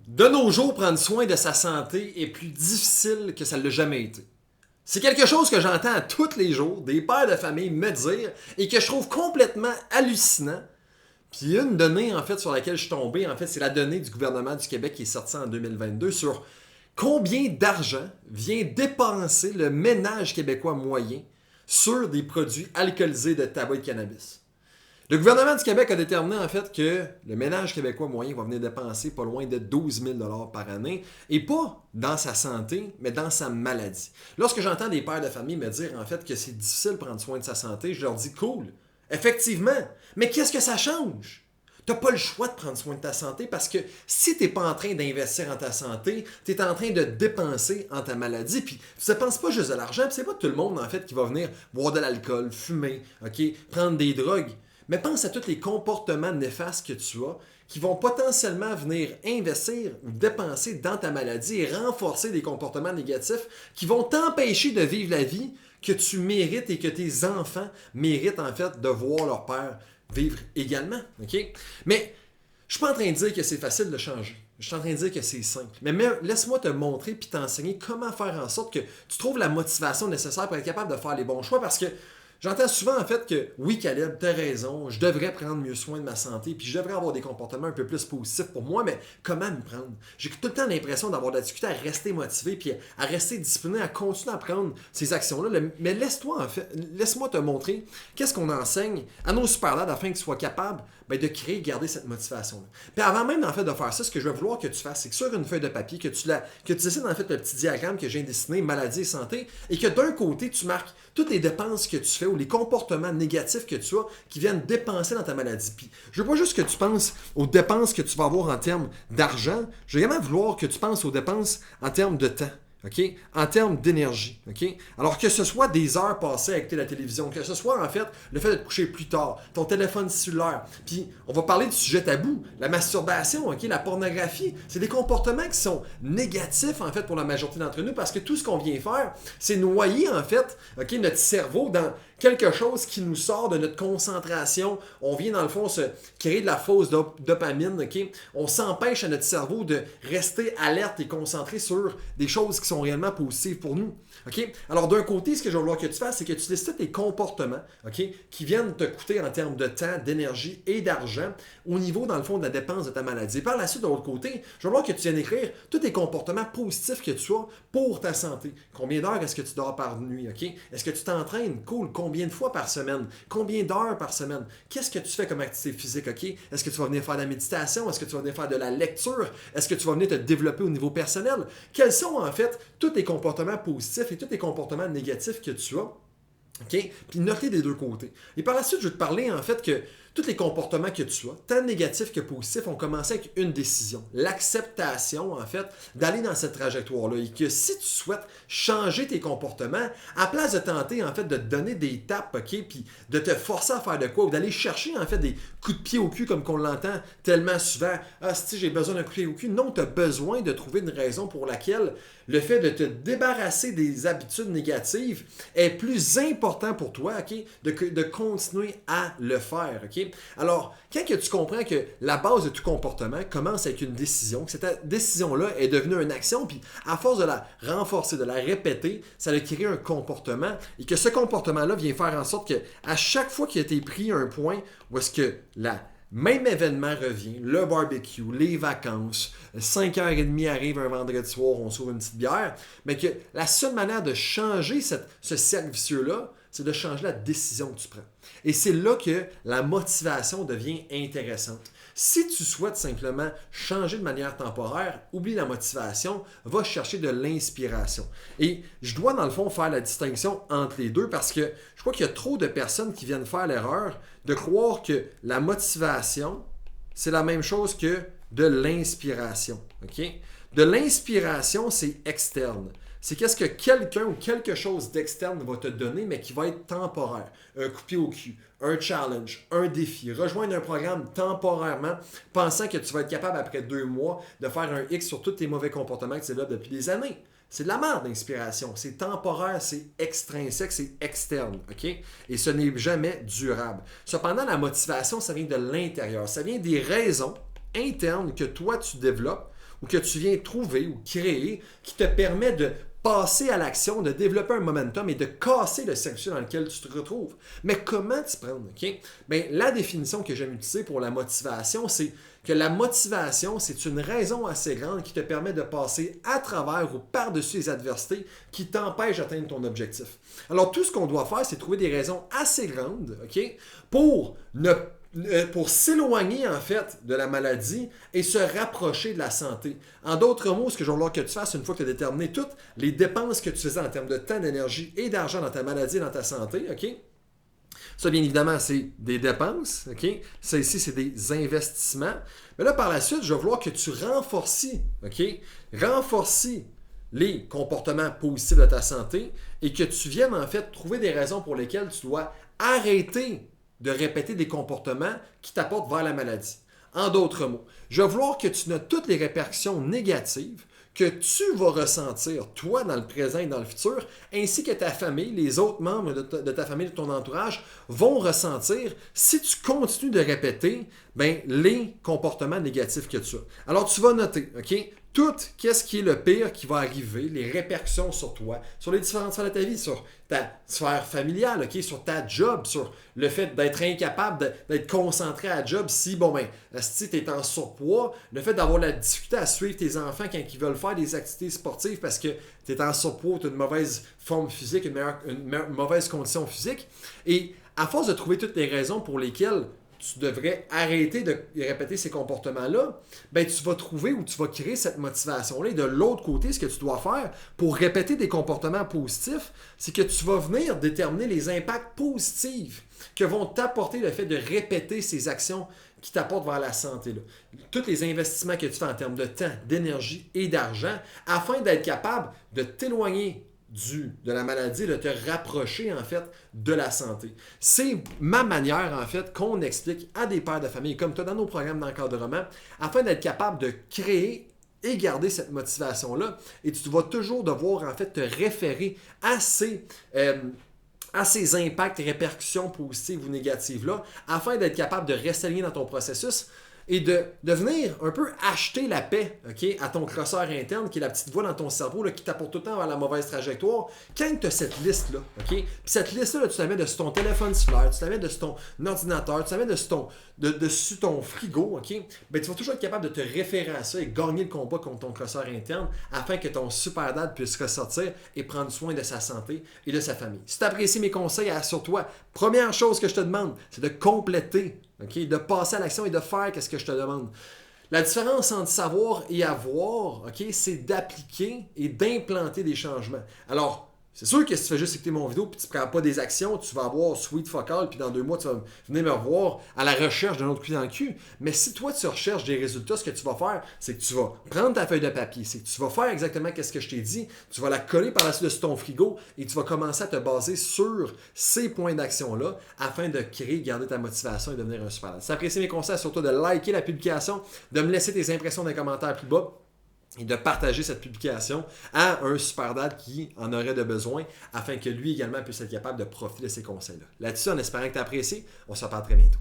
De nos jours, prendre soin de sa santé est plus difficile que ça ne l'a jamais été. C'est quelque chose que j'entends à tous les jours des pères de famille me dire et que je trouve complètement hallucinant. Puis une donnée en fait sur laquelle je suis tombé, en fait, c'est la donnée du gouvernement du Québec qui est sortie en 2022 sur combien d'argent vient dépenser le ménage québécois moyen sur des produits alcoolisés de tabac et de cannabis. Le gouvernement du Québec a déterminé en fait que le ménage québécois moyen va venir dépenser pas loin de 12 000 par année, et pas dans sa santé, mais dans sa maladie. Lorsque j'entends des pères de famille me dire en fait que c'est difficile de prendre soin de sa santé, je leur dis cool, effectivement, mais qu'est-ce que ça change? Tu n'as pas le choix de prendre soin de ta santé parce que si tu n'es pas en train d'investir en ta santé, tu es en train de dépenser en ta maladie. Puis tu ne dépenses pas juste de l'argent, puis c'est pas tout le monde en fait qui va venir boire de l'alcool, fumer, ok, prendre des drogues. Mais pense à tous les comportements néfastes que tu as qui vont potentiellement venir investir ou dépenser dans ta maladie et renforcer des comportements négatifs qui vont t'empêcher de vivre la vie que tu mérites et que tes enfants méritent en fait de voir leur père vivre également. Okay? Mais je suis pas en train de dire que c'est facile de changer. Je suis en train de dire que c'est simple. Mais laisse-moi te montrer puis t'enseigner comment faire en sorte que tu trouves la motivation nécessaire pour être capable de faire les bons choix parce que j'entends souvent en fait que oui Caleb, t'as raison, je devrais prendre mieux soin de ma santé, puis je devrais avoir des comportements un peu plus positifs pour moi, mais comment me prendre? J'ai tout le temps l'impression d'avoir de la difficulté à rester motivé, puis à rester discipliné, à continuer à prendre ces actions-là. Mais laisse-moi te montrer qu'est-ce qu'on enseigne à nos super-lads afin qu'ils soient capables de créer et garder cette motivation-là. Puis avant même en fait de faire ça, ce que je vais vouloir que tu fasses, c'est que sur une feuille de papier, que tu décides en fait le petit diagramme que j'ai dessiné, maladie et santé, et que d'un côté, tu marques toutes les dépenses que tu fais ou les comportements négatifs que tu as qui viennent dépenser dans ta maladie. Puis, je veux pas juste que tu penses aux dépenses que tu vas avoir en termes d'argent, je vais également vouloir que tu penses aux dépenses en termes de temps. Okay? En termes d'énergie. Okay? Alors que ce soit des heures passées à écouter la télévision, que ce soit en fait le fait de te coucher plus tard, ton téléphone cellulaire, puis on va parler du sujet tabou, la masturbation, okay? La pornographie, c'est des comportements qui sont négatifs en fait pour la majorité d'entre nous parce que tout ce qu'on vient faire, c'est noyer en fait notre cerveau dans quelque chose qui nous sort de notre concentration. On vient dans le fond se créer de la fausse dopamine. Okay? On s'empêche à notre cerveau de rester alerte et concentré sur des choses qui sont réellement positives pour nous. Okay? Alors d'un côté, ce que je vais vouloir que tu fasses, c'est que tu listes tes comportements qui viennent te coûter en termes de temps, d'énergie et d'argent au niveau, dans le fond, de la dépense de ta maladie. Et par la suite, de l'autre côté, je vais vouloir que tu viennes écrire tous tes comportements positifs que tu as pour ta santé. Combien d'heures est-ce que tu dors par nuit? Okay? Est-ce que tu t'entraînes? Cool. Combien de fois par semaine? Combien d'heures par semaine? Qu'est-ce que tu fais comme activité physique? Okay? Est-ce que tu vas venir faire de la méditation? Est-ce que tu vas venir faire de la lecture? Est-ce que tu vas venir te développer au niveau personnel? Quels sont en fait tous tes comportements positifs et tous tes comportements négatifs que tu as? Okay? Puis noter des deux côtés. Et par la suite, je vais te parler en fait que tous les comportements que tu as, tant négatifs que positifs, ont commencé avec une décision. L'acceptation, en fait, d'aller dans cette trajectoire-là. Et que si tu souhaites changer tes comportements, à place de tenter, en fait, de te donner des tapes, OK, puis de te forcer à faire de quoi, ou d'aller chercher, en fait, des coups de pied au cul, comme qu'on l'entend tellement souvent. Ah, si j'ai besoin d'un coup de pied au cul. Non, tu as besoin de trouver une raison pour laquelle le fait de te débarrasser des habitudes négatives est plus important pour toi, OK, de continuer à le faire, OK? Alors, quand que tu comprends que la base de tout comportement commence avec une décision, que cette décision-là est devenue une action, puis à force de la renforcer, de la répéter, ça va créer un comportement, et que ce comportement-là vient faire en sorte que à chaque fois qu'il a été pris un point où est-ce que la même événement revient, le barbecue, les vacances, 5h30 arrive un vendredi soir, on s'ouvre une petite bière, mais que la seule manière de changer ce cercle vicieux-là, c'est de changer la décision que tu prends. Et c'est là que la motivation devient intéressante. Si tu souhaites simplement changer de manière temporaire, oublie la motivation, va chercher de l'inspiration. Et je dois dans le fond faire la distinction entre les deux parce que je crois qu'il y a trop de personnes qui viennent faire l'erreur de croire que la motivation, c'est la même chose que de l'inspiration. Okay? De l'inspiration, c'est externe. C'est qu'est-ce que quelqu'un ou quelque chose d'externe va te donner, mais qui va être temporaire. Un coup de pied au cul, un challenge, un défi. Rejoindre un programme temporairement, pensant que tu vas être capable, après 2 mois, de faire un X sur tous tes mauvais comportements que tu développes depuis des années. C'est de la merde, l'inspiration. C'est temporaire, c'est extrinsèque, c'est externe. Okay? Et ce n'est jamais durable. Cependant, la motivation, ça vient de l'intérieur. Ça vient des raisons interne que toi tu développes ou que tu viens trouver ou créer qui te permet de passer à l'action, de développer un momentum et de casser le cercle dans lequel tu te retrouves. Mais comment t'y prendre? Okay? Bien, la définition que j'aime utiliser pour la motivation, c'est que la motivation, c'est une raison assez grande qui te permet de passer à travers ou par-dessus les adversités qui t'empêchent d'atteindre ton objectif. Alors, tout ce qu'on doit faire, c'est trouver des raisons assez grandes, okay, pour s'éloigner en fait de la maladie et se rapprocher de la santé. En d'autres mots, ce que je veux vouloir que tu fasses une fois que tu as déterminé toutes les dépenses que tu faisais en termes de temps, d'énergie et d'argent dans ta maladie et dans ta santé, ok? Ça, bien évidemment, c'est des dépenses, ok? Ça ici, c'est des investissements. Mais là, par la suite, je veux vouloir que tu renforces, ok? Renforces les comportements positifs de ta santé et que tu viennes en fait trouver des raisons pour lesquelles tu dois arrêter de répéter des comportements qui t'apportent vers la maladie. En d'autres mots, je vais vouloir que tu notes toutes les répercussions négatives que tu vas ressentir, toi, dans le présent et dans le futur, ainsi que ta famille, les autres membres de ta famille, de ton entourage, vont ressentir si tu continues de répéter les comportements négatifs que tu as. Alors, tu vas noter, OK? Tout qu'est-ce qui est le pire qui va arriver, les répercussions sur toi, sur les différentes sphères de ta vie, sur ta sphère familiale, okay, sur ta job, sur le fait d'être incapable d'être concentré à la job si, si tu es en surpoids, le fait d'avoir la difficulté à suivre tes enfants quand ils veulent faire des activités sportives parce que tu es en surpoids, tu as une mauvaise forme physique, une mauvaise condition physique. Et à force de trouver toutes les raisons pour lesquelles tu devrais arrêter de répéter ces comportements-là, tu vas trouver ou tu vas créer cette motivation-là. Et de l'autre côté, ce que tu dois faire pour répéter des comportements positifs, c'est que tu vas venir déterminer les impacts positifs que vont t'apporter le fait de répéter ces actions qui t'apportent vers la santé. Là. Tous les investissements que tu fais en termes de temps, d'énergie et d'argent, afin d'être capable de t'éloigner de la maladie, de te rapprocher en fait de la santé. C'est ma manière en fait qu'on explique à des pères de famille comme toi dans nos programmes d'encadrement afin d'être capable de créer et garder cette motivation-là. Et tu vas toujours devoir en fait te référer à ces impacts et répercussions positives ou négatives-là afin d'être capable de rester aligné dans ton processus et de venir un peu acheter la paix, okay, à ton crosseur interne, qui est la petite voix dans ton cerveau là, qui t'apporte tout le temps vers la mauvaise trajectoire. Quand tu as cette liste-là, okay, puis cette liste-là, tu la mets dessus ton téléphone cellulaire, tu la mets dessus ton ordinateur, tu la mets dessus ton frigo, okay, tu vas toujours être capable de te référer à ça et gagner le combat contre ton crosseur interne afin que ton super dad puisse ressortir et prendre soin de sa santé et de sa famille. Si tu apprécies mes conseils, assure-toi, première chose que je te demande, c'est de compléter. Okay? De passer à l'action et de faire ce que je te demande. La différence entre savoir et avoir, okay, c'est d'appliquer et d'implanter des changements. Alors, c'est sûr que si tu fais juste écouter mon vidéo et tu ne prends pas des actions, tu vas avoir sweet fuck all, puis dans 2 mois, tu vas venir me revoir à la recherche d'un autre coup dans le cul. Mais si toi, tu recherches des résultats, ce que tu vas faire, c'est que tu vas prendre ta feuille de papier, c'est que tu vas faire exactement ce que je t'ai dit, tu vas la coller par la suite de ton frigo et tu vas commencer à te baser sur ces points d'action-là afin de créer, garder ta motivation et devenir un super. Si tu apprécies mes conseils, surtout de liker la publication, de me laisser tes impressions dans les commentaires plus bas. Et de partager cette publication à un super dad qui en aurait de besoin afin que lui également puisse être capable de profiter de ces conseils-là. Là-dessus, en espérant que tu as apprécié, on se reparle très bientôt.